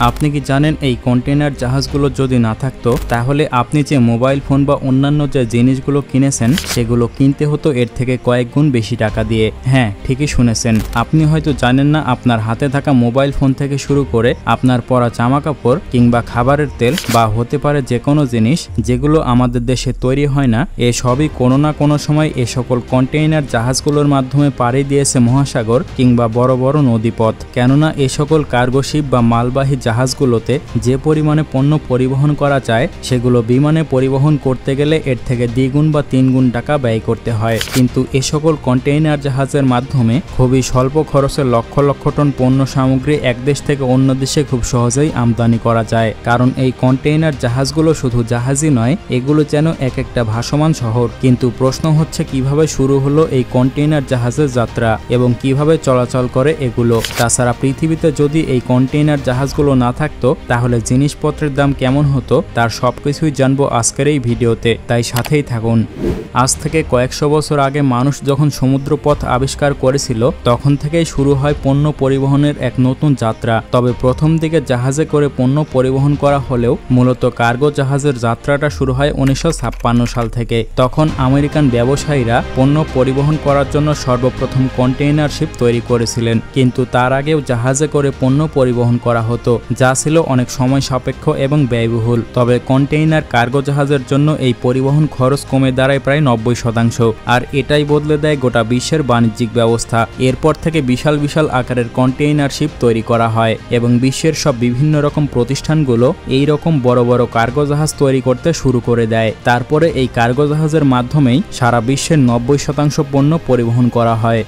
আপনি কি জানেন এই কন্টেইনার জাহাজগুলো যদি না থাকতো তাহলে আপনি যে মোবাইল ফোন বা অন্যান্য যে জিনিসগুলো কিনেছেন সেগুলো কিনতে হতো এর থেকে কয়েক গুণ বেশি টাকা দিয়ে। হ্যাঁ, ঠিকই শুনেছেন। আপনি হয়তো জানেন না আপনার হাতে থাকা মোবাইল ফোন থেকে শুরু করে আপনার পরা জামা কাপড় কিংবা খাবারের তেল বা হতে পারে যে কোনো জিনিস যেগুলো আমাদের দেশে তৈরি হয় না, সবই কোনো না কোনো সময় এ সকল কন্টেইনার জাহাজগুলোর মাধ্যমে পাড়ি দিয়েছে মহাসাগর কিংবা বড় বড় নদীপথ। কেননা এ সকল কার্গো শিপ বা মালবাহী জাহাজগুলোতে যে পরিমাণে পণ্য পরিবহন করা যায় সেগুলো বিমানে পরিবহন করতে গেলে এর থেকে দ্বিগুণ বা তিনগুণ টাকা ব্যয় করতে হয়। কিন্তু এ সকল কন্টেইনার জাহাজের মাধ্যমে খুবই স্বল্প খরচে লক্ষ লক্ষ টন পণ্য সামগ্রী এক দেশ থেকে অন্য দেশে খুব সহজেই আমদানি করা যায়। কারণ এই কন্টেইনার জাহাজগুলো শুধু জাহাজই নয়, এগুলো যেন এক একটা ভাসমান শহর। কিন্তু প্রশ্ন হচ্ছে কিভাবে শুরু হলো এই কন্টেইনার জাহাজের যাত্রা এবং কিভাবে চলাচল করে এগুলো। তাছাড়া পৃথিবীতে যদি এই কন্টেইনার জাহাজগুলো না থাকতো তাহলে জিনিসপত্রের দাম কেমন হতো তার সবকিছুই জানবো আজকের এই ভিডিওতে, তাই সাথেই থাকুন। আজ থেকে কয়েকশো বছর আগে মানুষ যখন সমুদ্রপথ আবিষ্কার করেছিল তখন থেকেই শুরু হয় পণ্য পরিবহনের এক নতুন যাত্রা। তবে প্রথম দিকে জাহাজে করে পণ্য পরিবহন করা হলেও মূলত কার্গো জাহাজের যাত্রাটা শুরু হয় 1956 সাল থেকে। তখন আমেরিকান ব্যবসায়ীরা পণ্য পরিবহন করার জন্য সর্বপ্রথম কন্টেইনার শিপ তৈরি করেছিলেন, কিন্তু তার আগেও জাহাজে করে পণ্য পরিবহন করা হতো, যা ছিল অনেক সময় সাপেক্ষ এবং ব্যয়বহুল। তবে কন্টেইনার কার্গো জাহাজের জন্য এই পরিবহন খরচ কমে দাঁড়ায় প্রায় 90%, আর এটাই বদলে দেয় গোটা বিশ্বের বাণিজ্যিক ব্যবস্থা। এরপর থেকে বিশাল বিশাল আকারের কন্টেইনার শিপ তৈরি করা হয় এবং বিশ্বের সব বিভিন্ন রকম প্রতিষ্ঠানগুলো এই রকম বড় বড় কার্গো জাহাজ তৈরি করতে শুরু করে দেয়। তারপরে এই কার্গো জাহাজের মাধ্যমেই সারা বিশ্বের 90% পণ্য পরিবহন করা হয়।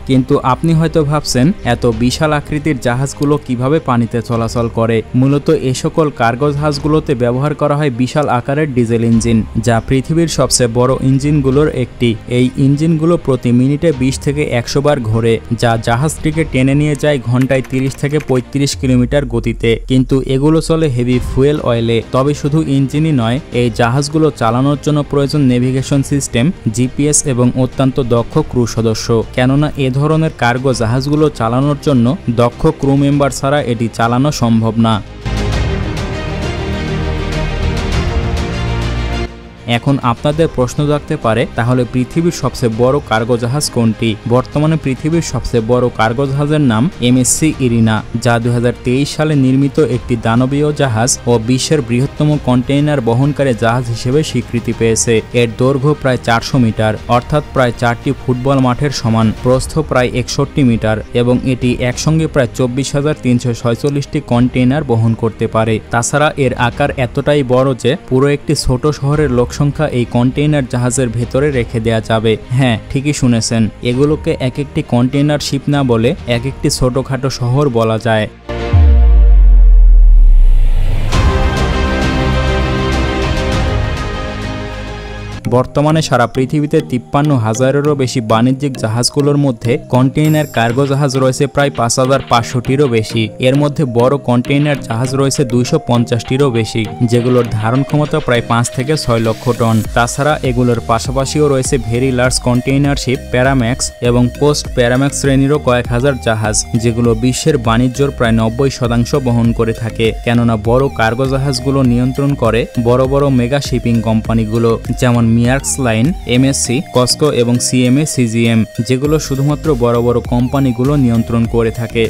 কিন্তু আপনি হয়তো ভাবছেন এত বিশাল আকৃতির জাহাজগুলো কিভাবে পানিতে চলাচল করে। মূলত এ সকল কার্গো জাহাজগুলোতে ব্যবহার করা হয় বিশাল আকারের ডিজেল ইঞ্জিন, যা পৃথিবীর সবচেয়ে বড় ইঞ্জিনগুলোর একটি। এই ইঞ্জিনগুলো প্রতি মিনিটে 20 থেকে 100 বার ঘোরে, যা জাহাজটিকে টেনে নিয়ে যায় ঘন্টায় 30 থেকে 35 কিলোমিটার গতিতে। কিন্তু এগুলো চলে হেভি ফুয়েল অয়েলে। তবে শুধু ইঞ্জিনই নয়, এই জাহাজগুলো চালানোর জন্য প্রয়োজন নেভিগেশন সিস্টেম, জিপিএস এবং অত্যন্ত দক্ষ ক্রু সদস্য। কেননা এ ধরনের কার্গো জাহাজগুলো চালানোর জন্য দক্ষ ক্রু মেম্বার ছাড়া এটি চালানো সম্ভব না। এখন আপনাদের প্রশ্ন জাগতে পারে, তাহলে পৃথিবীর সবচেয়ে বড় কার্গো জাহাজ কোনটি? বর্তমানে পৃথিবীর সবচেয়ে বড় কার্গো জাহাজের নাম এমএসসি ইরিনা, যা 2023 সালে নির্মিত একটি দানবীয় জাহাজ ও বিশ্বের বৃহত্তম কন্টেইনার বহনকারী জাহাজ হিসেবে স্বীকৃতি পেয়েছে। এর দৈর্ঘ্য প্রায় 400 মিটার, অর্থাৎ প্রায় 4টি ফুটবল মাঠের সমান, প্রস্থ প্রায় 61 মিটার এবং এটি একসঙ্গে প্রায় 24,346টি কন্টেইনার বহন করতে পারে। তাছাড়া এর আকার এতটাই বড় যে পুরো একটি ছোট শহরের সংখ্যা এই কন্টেইনার জাহাজের ভেতরে রেখে দেয়া যাবে। হ্যাঁ, ঠিকই শুনেছেন, এগুলোকে এক একটি কন্টেইনার শিপ না বলে এক একটি ছোটখাটো শহর বলা যায়। বর্তমানে সারা পৃথিবীতে 53,000-এরও বেশি বাণিজ্যিক জাহাজগুলোর মধ্যে কন্টেইনার কার্গো জাহাজ রয়েছে প্রায় 5,500-টিরও বেশি। এর মধ্যে বড় কন্টেইনার জাহাজ রয়েছে 250-টিরও বেশি, যেগুলোর ধারণ ক্ষমতা প্রায় 5 থেকে 6 লক্ষ টন। তাছাড়া এগুলোর পাশাপাশিও রয়েছে ভেরি লার্জ কন্টেইনার শিপ, প্যারাম্যাক্স এবং পোস্ট প্যারাম্যাক্স শ্রেণীরও কয়েক হাজার জাহাজ, যেগুলো বিশ্বের বাণিজ্যর প্রায় 90% বহন করে থাকে। কেননা বড় কার্গো জাহাজগুলো নিয়ন্ত্রণ করে বড় বড় মেগা শিপিং কোম্পানিগুলো, যেমন মার্কস লাইন, এমএসসি, কসকো এবং সিএমএ সিজিএম, যেগুলো শুধুমাত্র বড় বড় কোম্পানিগুলো নিয়ন্ত্রণ করে থাকে।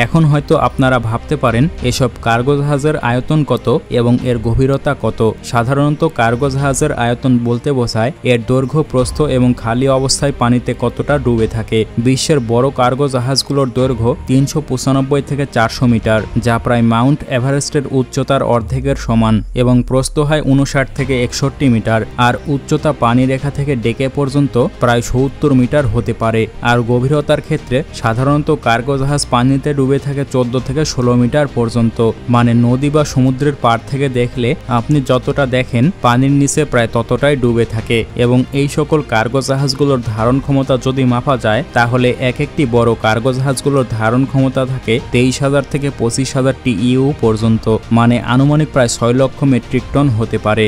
এখন হয়তো আপনারা ভাবতে পারেন এসব কার্গো জাহাজের আয়তন কত এবং এর গভীরতা কত। সাধারণত কার্গো জাহাজের আয়তন বলতে বোঝায় এর দৈর্ঘ্য, প্রস্থ এবং খালি অবস্থায় পানিতে কতটা ডুবে থাকে। বিশ্বের বড় কার্গো জাহাজগুলোর দৈর্ঘ্য 395 থেকে 400 মিটার, যা প্রায় মাউন্ট এভারেস্টের উচ্চতার অর্ধেকের সমান, এবং প্রস্থ হয় 59 থেকে 61 মিটার, আর উচ্চতা পানিরেখা থেকে ডেকে পর্যন্ত প্রায় 70 মিটার হতে পারে। আর গভীরতার ক্ষেত্রে সাধারণত কার্গো জাহাজ পানিতে ডুবে থাকে 14 থেকে 16 মিটার পর্যন্ত। মানে নদী বা সমুদ্রের পাড় থেকে দেখলে আপনি যতটা দেখেন পানির নিচে প্রায় ততটাই ডুবে থাকে। এবং এই সকল কার্গো জাহাজগুলোর ধারণ ক্ষমতা যদি মাপা যায় তাহলে এক একটি বড় কার্গো জাহাজগুলোর ধারণ ক্ষমতা থাকে 23,000 থেকে 25,000 TEU পর্যন্ত, মানে আনুমানিক প্রায় 6 লক্ষ মেট্রিক টন হতে পারে।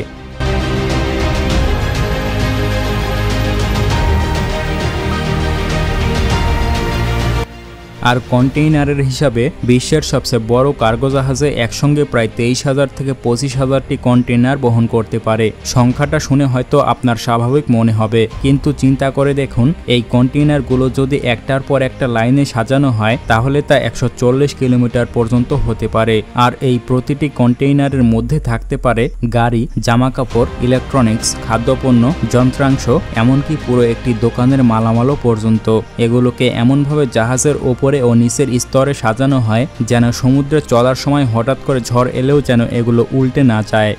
আর কন্টেইনারের হিসাবে বিশ্বের সবচেয়ে বড় কার্গো জাহাজে একসঙ্গে প্রায় 23,000 থেকে 25,000টি কন্টেইনার বহন করতে পারে। সংখ্যাটা শুনে হয়তো আপনার স্বাভাবিক মনে হবে, কিন্তু চিন্তা করে দেখুন এই কন্টেইনারগুলো যদি একটার পর একটা লাইনে সাজানো হয় তাহলে তা 140 কিলোমিটার পর্যন্ত হতে পারে। আর এই প্রতিটি কন্টেইনারের মধ্যে থাকতে পারে গাড়ি, জামাকাপড়, ইলেকট্রনিক্স, খাদ্যপণ্য, যন্ত্রাংশ, এমনকি পুরো একটি দোকানের মালামালও পর্যন্ত। এগুলোকে এমনভাবে জাহাজের ওপরে ও নিচের স্তরে সাজানো হয় যেন সমুদ্রে চলার সময় হঠাৎ করে ঝড় এলেও যেন এগুলো উল্টে না যায়।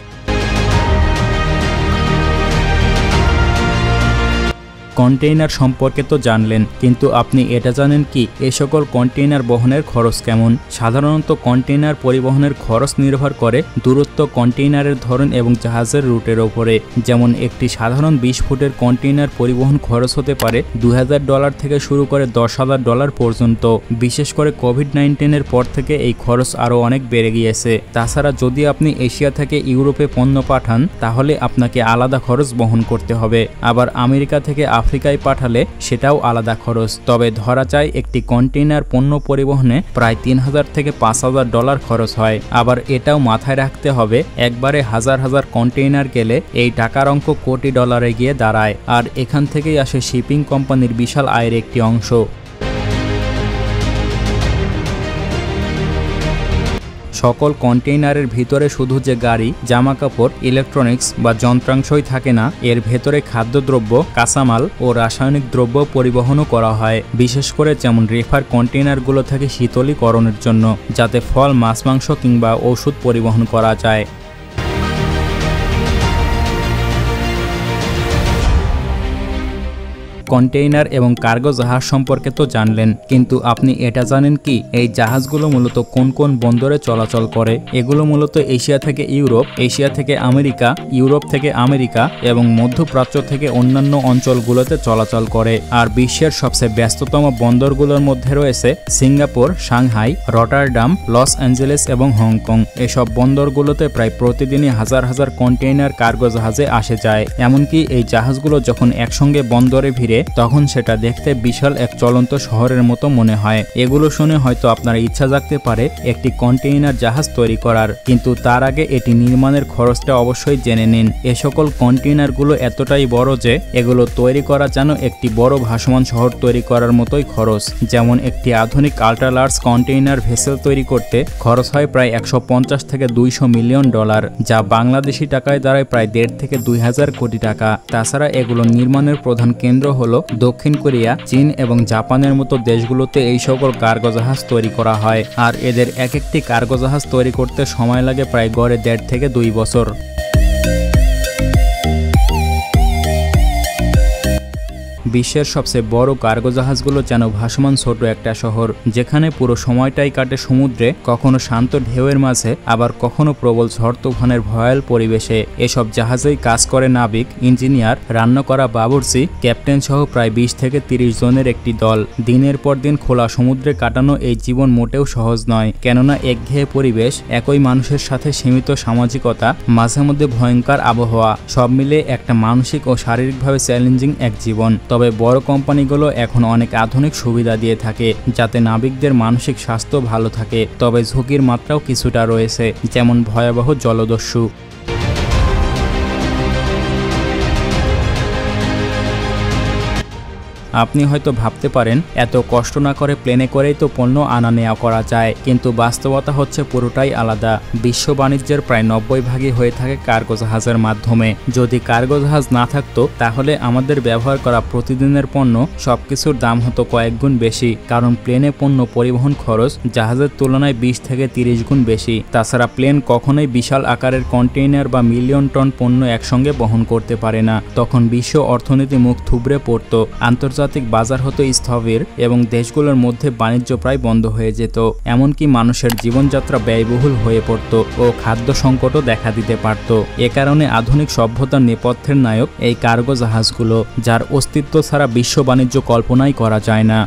কন্টেইনার সম্পর্কে তো জানলেন, কিন্তু আপনি এটা জানেন কি এই সকল কন্টেইনার বহনের খরচ কেমন? সাধারণত কন্টেইনার পরিবহনের খরচ নির্ভর করে দূরত্ব, কন্টেইনারের ধরন এবং জাহাজের রুটের ওপরে। যেমন একটি সাধারণ 20 ফুটের কন্টেইনার পরিবহন খরচ হতে পারে $2,000 থেকে শুরু করে $10,000 পর্যন্ত। বিশেষ করে কোভিড-19-এর পর থেকে এই খরচ আরও অনেক বেড়ে গিয়েছে। তাছাড়া যদি আপনি এশিয়া থেকে ইউরোপে পণ্য পাঠান তাহলে আপনাকে আলাদা খরচ বহন করতে হবে। আবার আমেরিকা থেকে আফ্রিকায় পাঠালে সেটাও আলাদা খরচ। তবে ধরা যায় একটি কন্টেইনার পণ্য পরিবহনে প্রায় $3,000 থেকে $5,000 খরচ হয়। আবার এটাও মাথায় রাখতে হবে একবারে হাজার হাজার কন্টেইনার গেলে এই টাকার অঙ্ক কোটি ডলারে গিয়ে দাঁড়ায়। আর এখান থেকেই আসে শিপিং কোম্পানির বিশাল আয়ের একটি অংশ। সকল কন্টেইনারের ভিতরে শুধু যে গাড়ি, জামাকাপড়, ইলেকট্রনিক্স বা যন্ত্রাংশই থাকে না, এর ভেতরে খাদ্যদ্রব্য, কাঁচামাল ও রাসায়নিক দ্রব্য পরিবহনও করা হয়। বিশেষ করে যেমন রেফার কন্টেইনারগুলো থাকে শীতলীকরণের জন্য, যাতে ফল, মাছ, মাংস কিংবা ওষুধ পরিবহন করা যায়। কন্টেইনার এবং কার্গো জাহাজ সম্পর্কে তো জানলেন, কিন্তু আপনি এটা জানেন কি এই জাহাজগুলো মূলত কোন কোন বন্দরে চলাচল করে? এগুলো মূলত এশিয়া থেকে ইউরোপ, এশিয়া থেকে আমেরিকা, ইউরোপ থেকে আমেরিকা এবং মধ্যপ্রাচ্য থেকে অন্যান্য অঞ্চলগুলোতে চলাচল করে। আর বিশ্বের সবচেয়ে ব্যস্ততম বন্দরগুলোর মধ্যে রয়েছে Singapore, Shanghai, Rotterdam, Los Angeles এবং হংকং। এসব বন্দরগুলোতে প্রায় প্রতিদিনই হাজার হাজার কন্টেইনার কার্গো জাহাজে আসে যায়। এমনকি এই জাহাজগুলো যখন একসঙ্গে বন্দরে ভিড়ে তখন সেটা দেখতে বিশাল এক চলন্ত শহরের মতো মনে হয়। এগুলো শুনে হয়তো আপনার ইচ্ছা জাগতে পারে একটি কন্টেইনার জাহাজ তৈরি করার, কিন্তু তার আগে এটি নির্মাণের খরচটা অবশ্যই জেনে নিন। এ সকল কন্টেইনারগুলো এতটাই বড় যে এগুলো তৈরি করা যেন একটি বড় ভাসমান শহর তৈরি করার মতোই খরচ। যেমন একটি আধুনিক আল্ট্রা লার্জ কন্টেইনার ভেসেল তৈরি করতে খরচ হয় প্রায় $150 থেকে $200 মিলিয়ন, যা বাংলাদেশি টাকায় দাঁড়ায় প্রায় 1.5 থেকে 2,000 কোটি টাকা। তাছাড়া এগুলো নির্মাণের প্রধান কেন্দ্র হলো দক্ষিণ কোরিয়া, চীন এবং জাপানের মতো দেশগুলোতে এই সকল কার্গো জাহাজ তৈরি করা হয়। আর এদের এক একটি কার্গো জাহাজ তৈরি করতে সময় লাগে প্রায় গড়ে 1.5 থেকে 2 বছর। বিশ্বের সবচেয়ে বড় কার্গো জাহাজগুলো যেন ভাসমান ছোট একটা শহর, যেখানে পুরো সময়টাই কাটে সমুদ্রে, কখনো শান্ত ঢেউয়ের মাঝে, আবার কখনো প্রবল ঝড় তুফানের ভয়াল পরিবেশে। এসব জাহাজেই কাজ করে নাবিক, ইঞ্জিনিয়ার, রান্না করা বাবুর্চি, ক্যাপ্টেন সহ প্রায় 20 থেকে 30 জনের একটি দল। দিনের পর দিন খোলা সমুদ্রে কাটানো এই জীবন মোটেও সহজ নয়, কেননা একঘেয়ে পরিবেশ, একই মানুষের সাথে সীমিত সামাজিকতা, মাঝে মধ্যে ভয়ঙ্কর আবহাওয়া, সব মিলে একটা মানসিক ও শারীরিকভাবে চ্যালেঞ্জিং এক জীবন। তবে বড় কোম্পানিগুলো এখন অনেক আধুনিক সুবিধা দিয়ে থাকে যাতে নাবিকদের মানসিক স্বাস্থ্য ভালো থাকে। তবে ঝুঁকির মাত্রাও কিছুটা রয়েছে, যেমন ভয়াবহ জলদস্যু। আপনি হয়তো ভাবতে পারেন এত কষ্ট না করে প্লেনে করেই তো পণ্য আনা নেওয়া করা যায়, কিন্তু বাস্তবতা হচ্ছে পুরোটাই আলাদা। বিশ্ব বাণিজ্যের প্রায় 90% হয়ে থাকে কার্গো জাহাজের মাধ্যমে। যদি কার্গো জাহাজ না থাকতো তাহলে আমাদের ব্যবহার করা প্রতিদিনের পণ্য সবকিছুর দাম হতো কয়েক গুণ বেশি, কারণ প্লেনে পণ্য পরিবহন খরচ জাহাজের তুলনায় 20 থেকে 30 গুণ বেশি। তাছাড়া প্লেন কখনোই বিশাল আকারের কন্টেইনার বা মিলিয়ন টন পণ্য একসঙ্গে বহন করতে পারে না। তখন বিশ্ব অর্থনীতি মুখ থুবড়ে পড়তো, আন্তর্জাতিক বাজার হতো স্থবির এবং দেশগুলোর মধ্যে বাণিজ্য প্রায় বন্ধ হয়ে যেত। এমনকি মানুষের জীবনযাত্রা ব্যয়বহুল হয়ে পড়ত ও খাদ্য সংকটও দেখা দিতে পারত। এ কারণে আধুনিক সভ্যতার নেপথ্যের নায়ক এই কার্গো জাহাজগুলো, যার অস্তিত্ব ছাড়া বিশ্ব বাণিজ্য কল্পনাই করা যায় না।